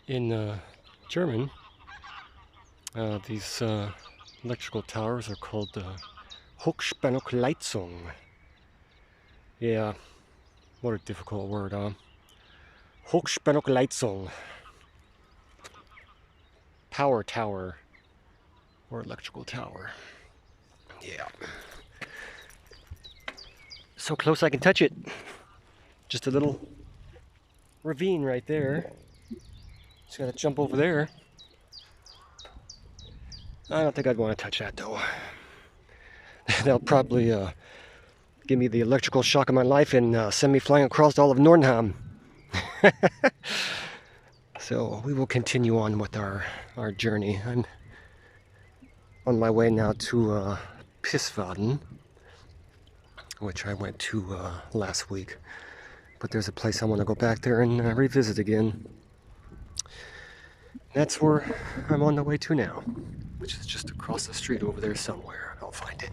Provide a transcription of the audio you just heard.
In German, these electrical towers are called Hochspannungsleitung. Yeah, what a difficult word, huh? Hochspannungsleitung. Power tower. Or electrical tower. Yeah. So close I can touch it. Just a little ravine right there. Just gotta jump over there. I don't think I'd want to touch that though. That'll probably give me the electrical shock of my life and send me flying across all of Nordenham. So we will continue on with our journey. I'm on my way now to Pisvaden, which I went to last week. But there's a place I want to go back there and revisit again. That's where I'm on the way to now, which is just across the street over there somewhere. I'll find it.